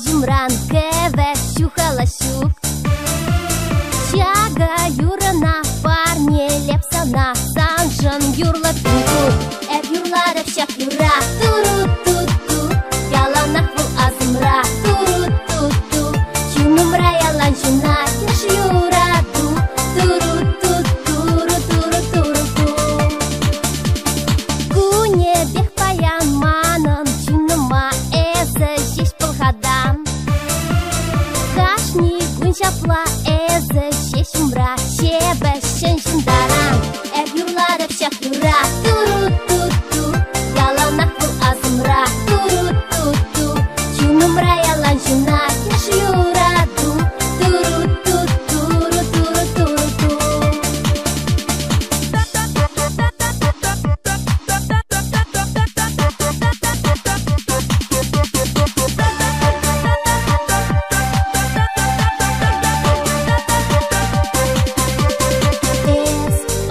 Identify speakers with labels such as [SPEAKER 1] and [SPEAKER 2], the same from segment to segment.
[SPEAKER 1] Jimran keve щухала щук. Чага юрана парне лепсана санжан юрла пинку. Юрла ревщак юра туру-ту-ту. Яланах вул азымра туру-ту-ту. Чунумра ялан жуна яш юраду туру-ту-туру-туру-туру-ту. Куне бех паян манын чунума эзі жеш пылхадан. Кашни гунчапла эзі жеш умра шебе шын жындаран. Юрла ревщак юра туру-ту-ту. Яланах вул азымра туру-ту-ту. Чунумра ялан жуна яш юраду туру-ту-туру-туру-туру-ту.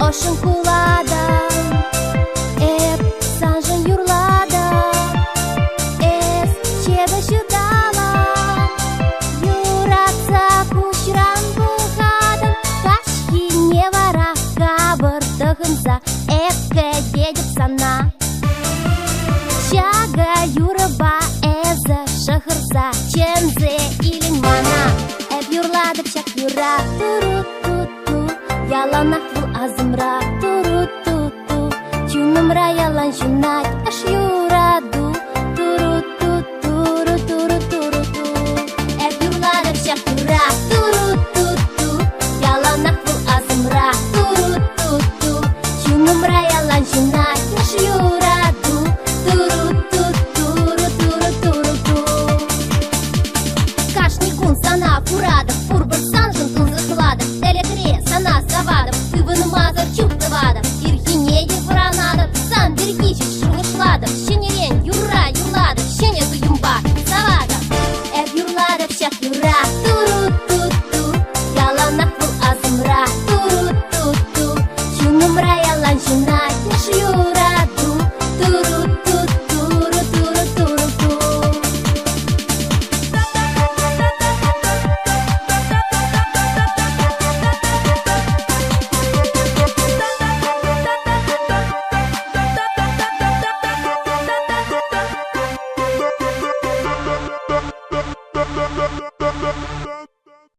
[SPEAKER 1] Ошын кулада, санжын юрлада. Чебе жудала, юратса кушран бұлхадын. Кашки не вара кабырдығынса, дедіп сана. Чага юрыба эзі шығырса, чензе илін мана. Юрладып шак юра туру-ту-ту. Яланах вул азымра туру-ту-ту. Чунумра ялан жунать аш юра.